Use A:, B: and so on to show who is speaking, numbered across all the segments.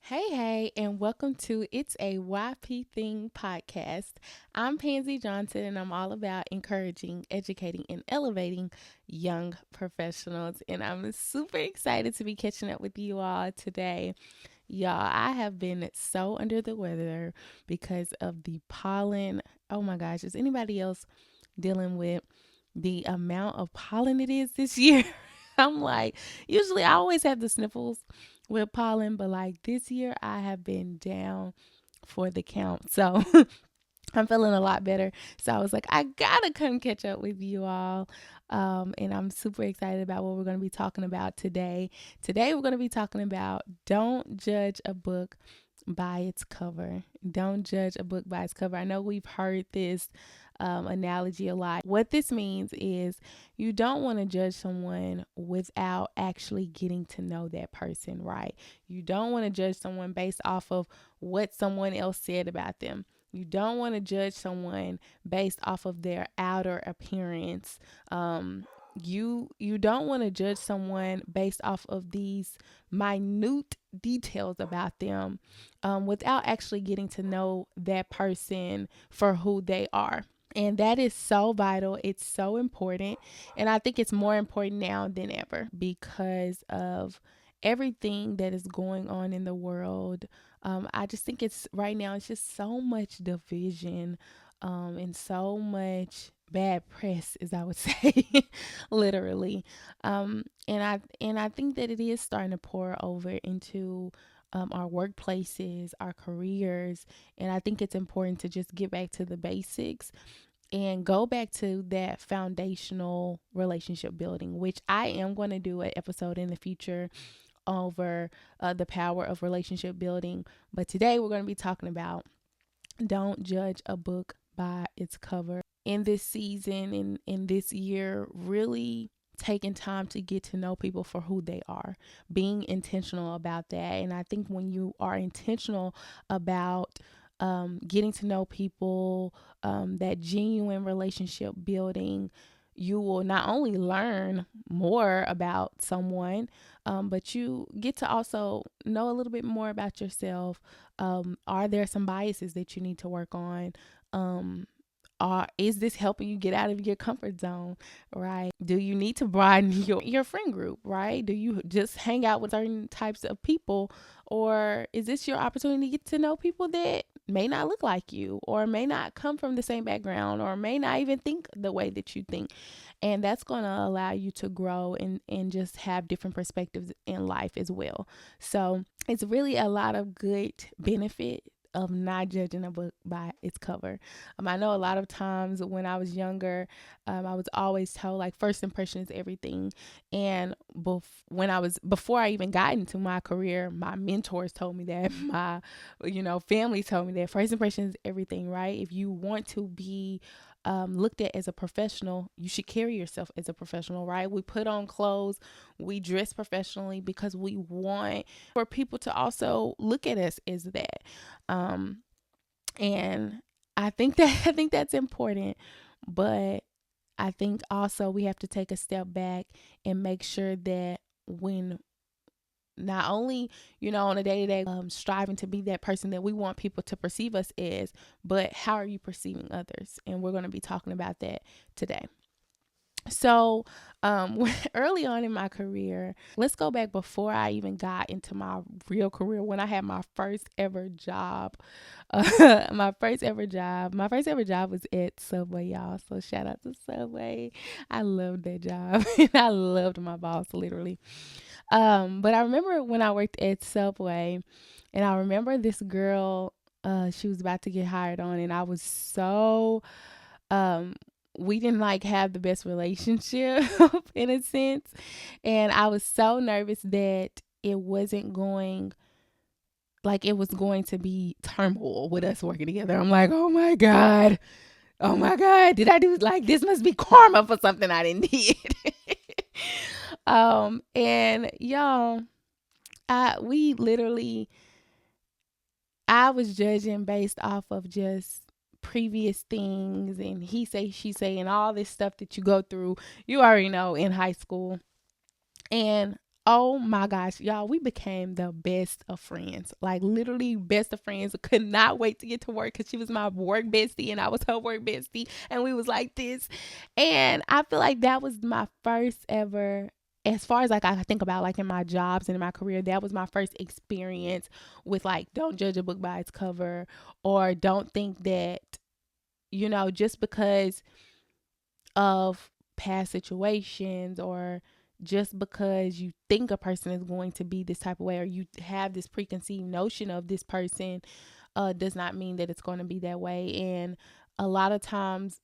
A: Hey, and welcome to It's a YP Thing podcast. I'm Pansy Johnson, and I'm all about encouraging, educating, and elevating young professionals. And I'm super excited to be catching up with you all today. Y'all, I have been so under the weather because of the pollen. Oh my gosh, is anybody else dealing with the amount of pollen it is this year? I'm like, usually I always have the sniffles with pollen, but like this year I have been down for the count. So I'm feeling a lot better. So I was like, I gotta come catch up with you all. And I'm super excited about what we're going to be talking about today. Today, we're going to be talking about don't judge a book by its cover. Don't judge a book by its cover. I know we've heard this analogy a lot. What this means is you don't want to judge someone without actually getting to know that person, right? You don't want to judge someone based off of what someone else said about them. You don't want to judge someone based off of their outer appearance. You don't want to judge someone based off of these minute details about them without actually getting to know that person for who they are. And that is so vital. It's so important. And I think it's more important now than ever because of everything that is going on in the world. I just think it's right now, it's just so much division and so much bad press, as I would say, literally. And I think that it is starting to pour over into our workplaces, our careers, and I think it's important to just get back to the basics and go back to that foundational relationship building, which I am going to do an episode in the future over the power of relationship building. But today we're going to be talking about don't judge a book by its cover. In this season, in this year, really taking time to get to know people for who they are, being intentional about that. And I think when you are intentional about getting to know people, that genuine relationship building, you will not only learn more about someone, but you get to also know a little bit more about yourself. Are there some biases that you need to work on? Is this helping you get out of your comfort zone, right? Do you need to broaden your friend group, right? Do you just hang out with certain types of people, or is this your opportunity to get to know people that may not look like you or may not come from the same background or may not even think the way that you think? And that's going to allow you to grow and just have different perspectives in life as well. So it's really a lot of good benefit of not judging a book by its cover. I know a lot of times when I was younger, I was always told like first impression is everything. And before I even got into my career, my mentors told me that, my family told me that first impression is everything, right? If you want to be looked at as a professional, you should carry yourself as a professional, right? We put on clothes, we dress professionally because we want for people to also look at us as that. Um, and I think that's important, but I think also we have to take a step back and make sure that when not only on a day-to-day striving to be that person that we want people to perceive us as, but how are you perceiving others? And we're going to be talking about that today. So, early on in my career, let's go back before I even got into my real career when I had my first ever job. My first ever job was at Subway, y'all. So, shout out to Subway. I loved that job and I loved my boss, literally. But I remember when I worked at Subway, and I remember this girl, she was about to get hired on, and I was so um we didn't like have the best relationship in a sense, and I was so nervous that it was going to be turmoil with us working together. I'm like, oh my god, did I do like this? Must be karma for something I didn't did. And y'all, we literally I was judging based off of just previous things and he say, she say, and all this stuff that you go through, you already know in high school. And Oh my gosh, y'all, we became the best of friends. Like literally best of friends. Could not wait to get to work because she was my work bestie and I was her work bestie. And we was like this. And I feel like that was my first ever, as far as like I think about like in my jobs and in my career, that was my first experience with like don't judge a book by its cover, or don't think that, just because of past situations, or just because you think a person is going to be this type of way, or you have this preconceived notion of this person, does not mean that it's going to be that way. And a lot of times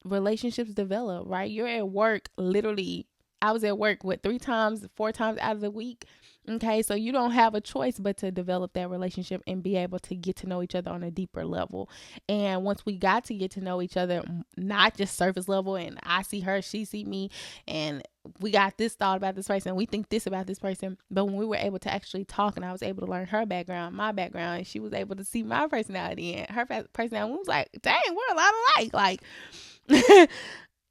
A: relationships develop, right? You're at work, literally. I was at work, what, 3 times, 4 times out of the week. Okay, so you don't have a choice but to develop that relationship and be able to get to know each other on a deeper level. And once we got to get to know each other, not just surface level, and I see her, she see me, and we got this thought about this person, we think this about this person. But when we were able to actually talk, and I was able to learn her background, my background, and she was able to see my personality and her personality, we was like, dang, we're a lot alike. Like,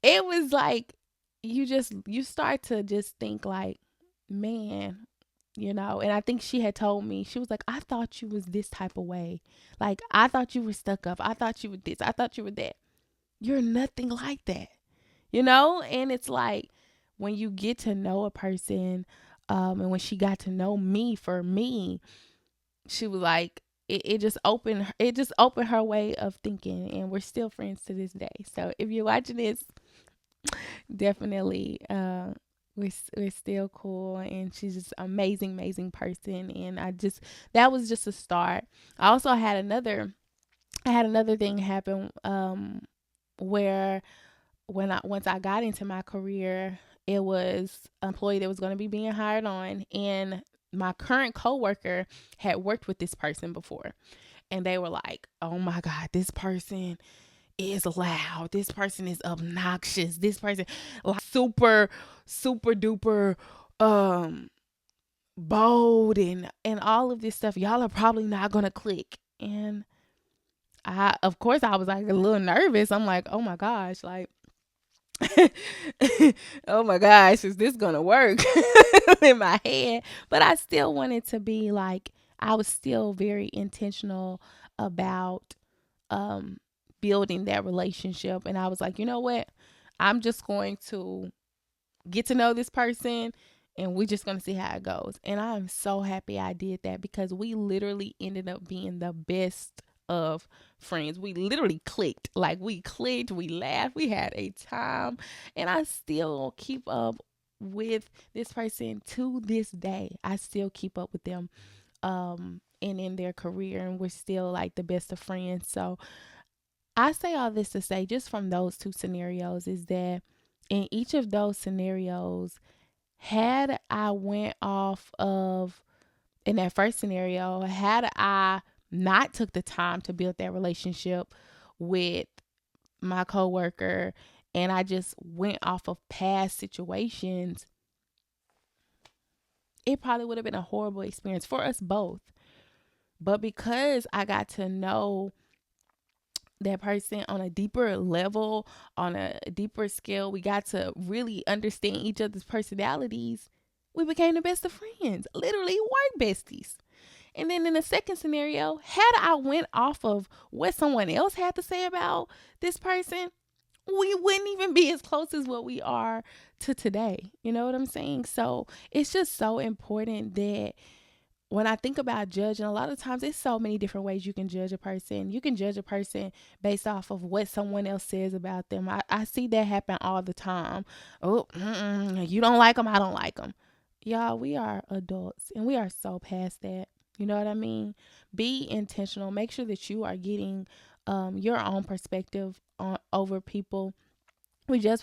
A: it was like you start to just think like, man, and I think she had told me, she was like, I thought you was this type of way. Like, I thought you were stuck up. I thought you were this. I thought you were that. You're nothing like that, And it's like when you get to know a person, and when she got to know me, for me, she was like, it just opened her way of thinking, and we're still friends to this day. So if you're watching this, definitely, we're still cool, and she's just amazing person. And that was just a start. I also had another thing happen, where once I got into my career, it was an employee that was going to be being hired on, and my current coworker had worked with this person before, and they were like, oh my god, this person is loud, this person is obnoxious, this person like super super duper um bold, and all of this stuff, y'all are probably not gonna click. And of course I was like a little nervous. I'm like, oh my gosh, like oh my gosh, is this gonna work? In my head. But I still wanted to be like, I was still very intentional about um building that relationship. And I was like, you know what, I'm just going to get to know this person, and we're just going to see how it goes. And I'm so happy I did that, because we literally ended up being the best of friends. We literally clicked. Like, we clicked, we laughed, we had a time. And I still keep up with this person to this day. I still keep up with them, and in their career, and we're still like the best of friends. So I say all this to say, just from those two scenarios, is that in each of those scenarios, had I went off of, in that first scenario, had I not took the time to build that relationship with my coworker, and I just went off of past situations, it probably would have been a horrible experience for us both. But because I got to know that person on a deeper level, on a deeper scale, we got to really understand each other's personalities, we became the best of friends, literally work besties. And then in the second scenario, had I went off of what someone else had to say about this person, we wouldn't even be as close as what we are to today. You know what I'm saying? So it's just so important that when I think about judging, a lot of times it's so many different ways you can judge a person. You can judge a person based off of what someone else says about them. I see that happen all the time. Oh, you don't like them, I don't like them. Y'all, we are adults, and we are so past that. You know what I mean? Be intentional. Make sure that you are getting your own perspective over people. We judge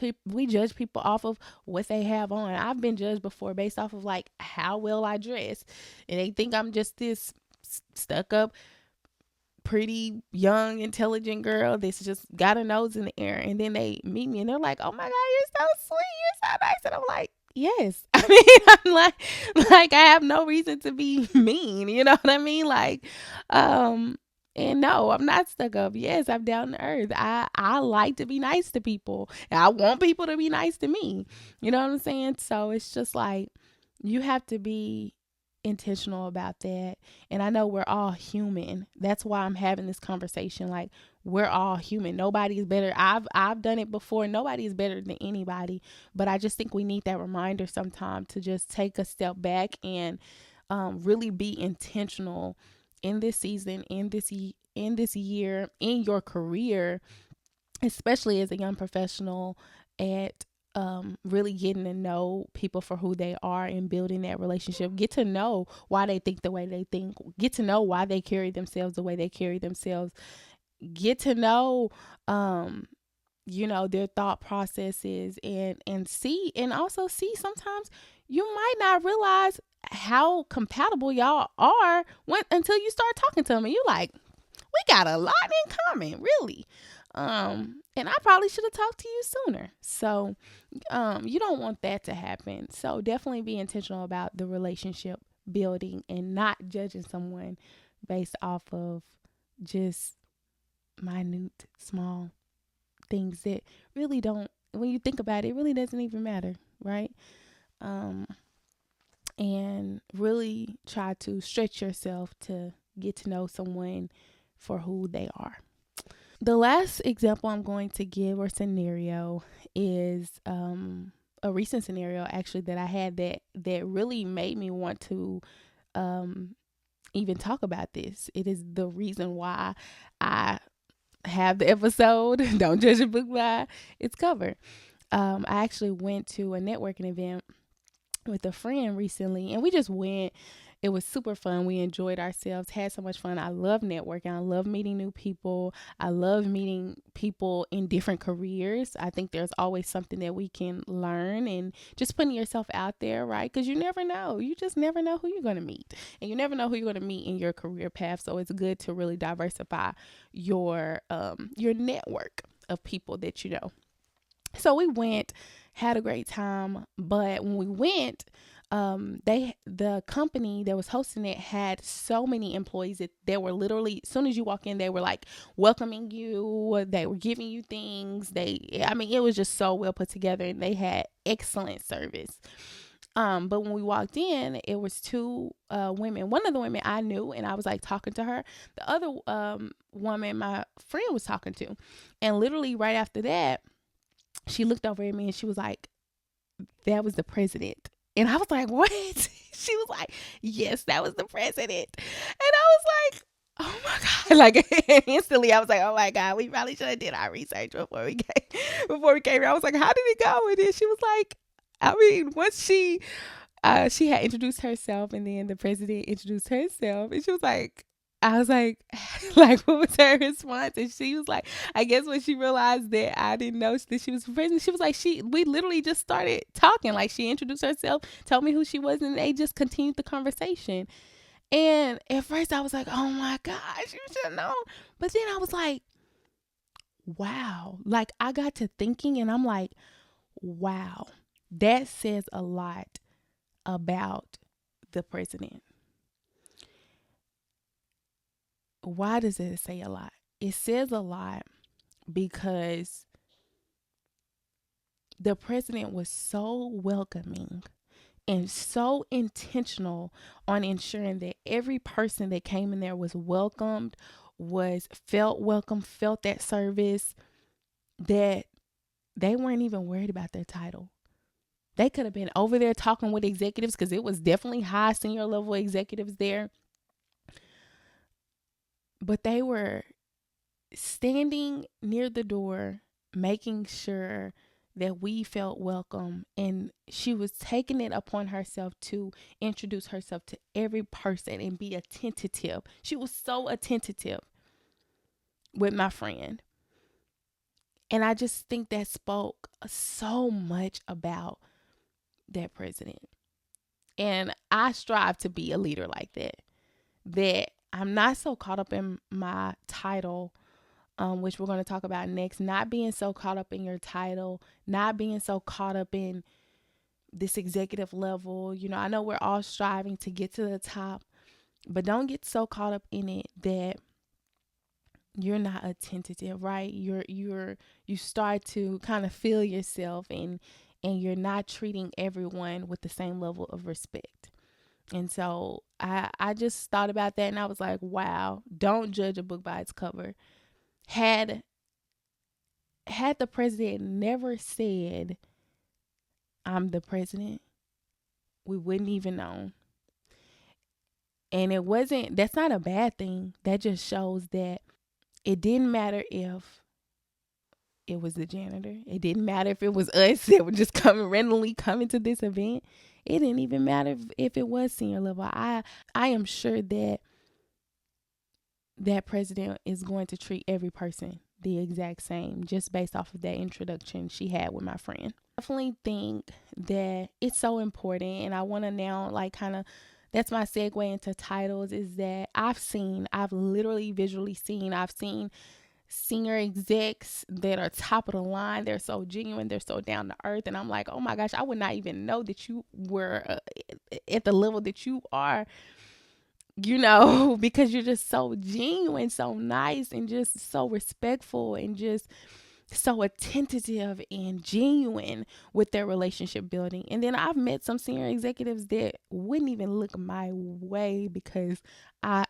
A: people off of what they have on. I've been judged before based off of like how well I dress, and they think I'm just this stuck up, pretty young, intelligent girl that's just got a nose in the air. And then they meet me, and they're like, "Oh my god, you're so sweet, you're so nice," and I'm like, yes. I mean, I'm like I have no reason to be mean. You know what I mean? Like, and no, I'm not stuck up. Yes, I'm down to earth. I like to be nice to people. And I want people to be nice to me. You know what I'm saying? So it's just like, You have to be intentional about that. And I know we're all human. That's why I'm having this conversation. Like, we're all human. Nobody is better. I've done it before. Nobody is better than anybody. But I just think we need that reminder sometime to just take a step back and really be intentional in this season, in this year, in your career, especially as a young professional, at really getting to know people for who they are and building that relationship. Get to know why they think the way they think. Get to know why they carry themselves the way they carry themselves. Get to know, their thought processes, and see, and also see, sometimes you might not realize how compatible y'all are until you start talking to them, and you like, we got a lot in common, really. And I probably should have talked to you sooner. So, you don't want that to happen. So definitely be intentional about the relationship building and not judging someone based off of just minute, small things that really don't, when you think about it, it really doesn't even matter, right? Um, and really try to stretch yourself to get to know someone for who they are. The last example I'm going to give, or scenario, is a recent scenario actually that I had that really made me want to even talk about this. It is the reason why I have the episode Don't Judge a Book by its cover. I actually went to a networking event with a friend recently, and we just went. It was super fun. We enjoyed ourselves, had so much fun. I love networking. I love meeting new people. I love meeting people in different careers. I think there's always something that we can learn, and just putting yourself out there, right? Because you never know. You just never know who you're going to meet, and you never know who you're going to meet in your career path. So it's good to really diversify your network of people that you know. So we went, had a great time, but when we went, the company that was hosting it had so many employees that they were literally, as soon as you walk in, they were like welcoming you, they were giving you things. It was just so well put together, and they had excellent service. But when we walked in, it was two women. One of the women I knew, and I was like talking to her. The other woman my friend was talking to, and literally right after that, she looked over at me and she was like, that was the president. And I was like, what? She was like, yes, that was the president. And I was like, oh my God. Like, instantly I was like, oh my God, we probably should have did our research before we came here. I was like, how did it go? And then she was like, once she had introduced herself, and then the president introduced herself, and she was like, I was like, like, what was her response? And she was like, I guess when she realized that I didn't know that she was president, she was like, we literally just started talking. Like, she introduced herself, told me who she was, and they just continued the conversation. And at first I was like, oh my gosh, you should have known. But then I was like, wow. Like, I got to thinking, and I'm like, wow, that says a lot about the president. Why does it say a lot? It says a lot because the president was so welcoming and so intentional on ensuring that every person that came in there was welcomed, felt welcome, felt that service, that they weren't even worried about their title. They could have been over there talking with executives, because it was definitely high senior level executives there. But they were standing near the door, making sure that we felt welcome. And she was taking it upon herself to introduce herself to every person and be attentive. She was so attentive with my friend. And I just think that spoke so much about that president. And I strive to be a leader like that. That I'm not so caught up in my title, which we're going to talk about next. Not being so caught up in your title, not being so caught up in this executive level. You know, I know we're all striving to get to the top, but don't get so caught up in it that you're not attentive, right? You start to kind of feel yourself, and you're not treating everyone with the same level of respect. And so I just thought about that and I was like, wow, don't judge a book by its cover. Had the president never said, I'm the president, we wouldn't even know. And that's not a bad thing. That just shows that it didn't matter if it was the janitor. It didn't matter if it was us that were just randomly coming to this event. It didn't even matter if it was senior level. I am sure that president is going to treat every person the exact same, just based off of that introduction she had with my friend. I definitely think that it's so important, and I want to now that's my segue into titles, is that I've literally visually seen senior execs that are top of the line. They're so genuine, they're so down to earth, and I'm like, oh my gosh, I would not even know that you were at the level that you are, because you're just so genuine, so nice, and just so respectful, and just so attentive and genuine with their relationship building. And then I've met some senior executives that wouldn't even look my way because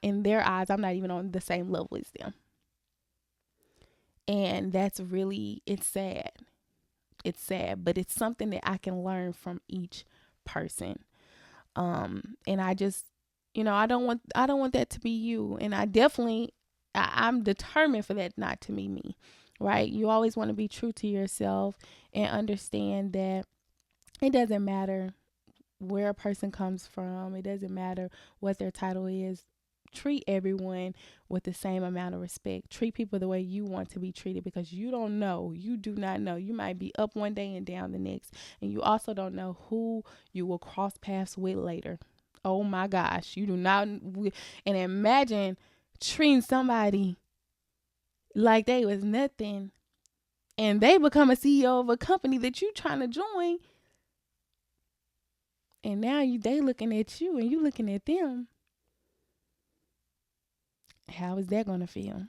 A: in their eyes, I'm not even on the same level as them. And that's really, it's sad. It's sad, but it's something that I can learn from each person. And I just, I don't want that to be you. And I'm determined for that not to be me, right? You always want to be true to yourself and understand that it doesn't matter where a person comes from. It doesn't matter what their title is. Treat everyone with the same amount of respect. Treat people the way you want to be treated, because you do not know. You might be up one day and down the next. And you also don't know who you will cross paths with later. Oh my gosh, you do not. And imagine treating somebody like they was nothing and they become a CEO of a company that you trying to join. And now they looking at you and you looking at them. How is that going to feel?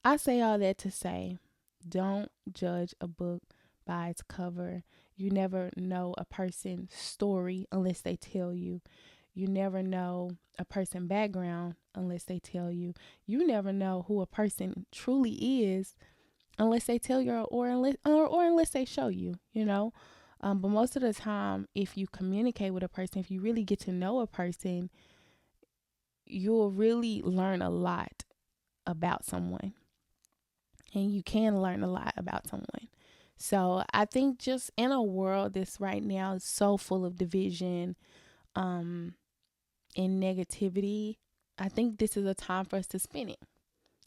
A: I say all that to say, don't judge a book by its cover. You never know a person's story unless they tell you. You never know a person's background unless they tell you. You never know who a person truly is unless they tell you, or unless they show you, But most of the time, if you communicate with a person, if you really get to know a person, you'll really learn a lot about someone. And you can learn a lot about someone. So I think just in a world that's right now is so full of division and negativity, I think this is a time for us to spin it.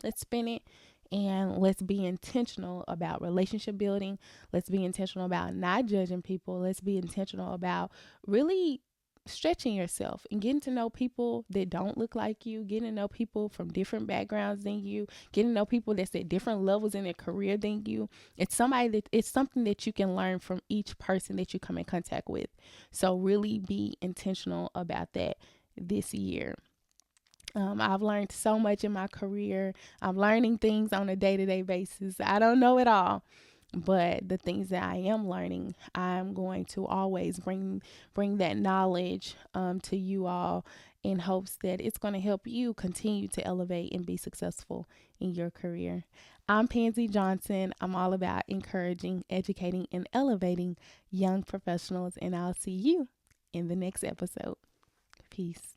A: Let's spin it, and let's be intentional about relationship building. Let's be intentional about not judging people. Let's be intentional about really stretching yourself and getting to know people that don't look like you, getting to know people from different backgrounds than you, getting to know people that's at different levels in their career than you. It's something that you can learn from each person that you come in contact with. So really be intentional about that this year. I've learned so much in my career. I'm learning things on a day-to-day basis. I don't know it all, but the things that I am learning, I'm going to always bring that knowledge to you all, in hopes that it's going to help you continue to elevate and be successful in your career. I'm Pansy Johnson. I'm all about encouraging, educating, and elevating young professionals, and I'll see you in the next episode. Peace.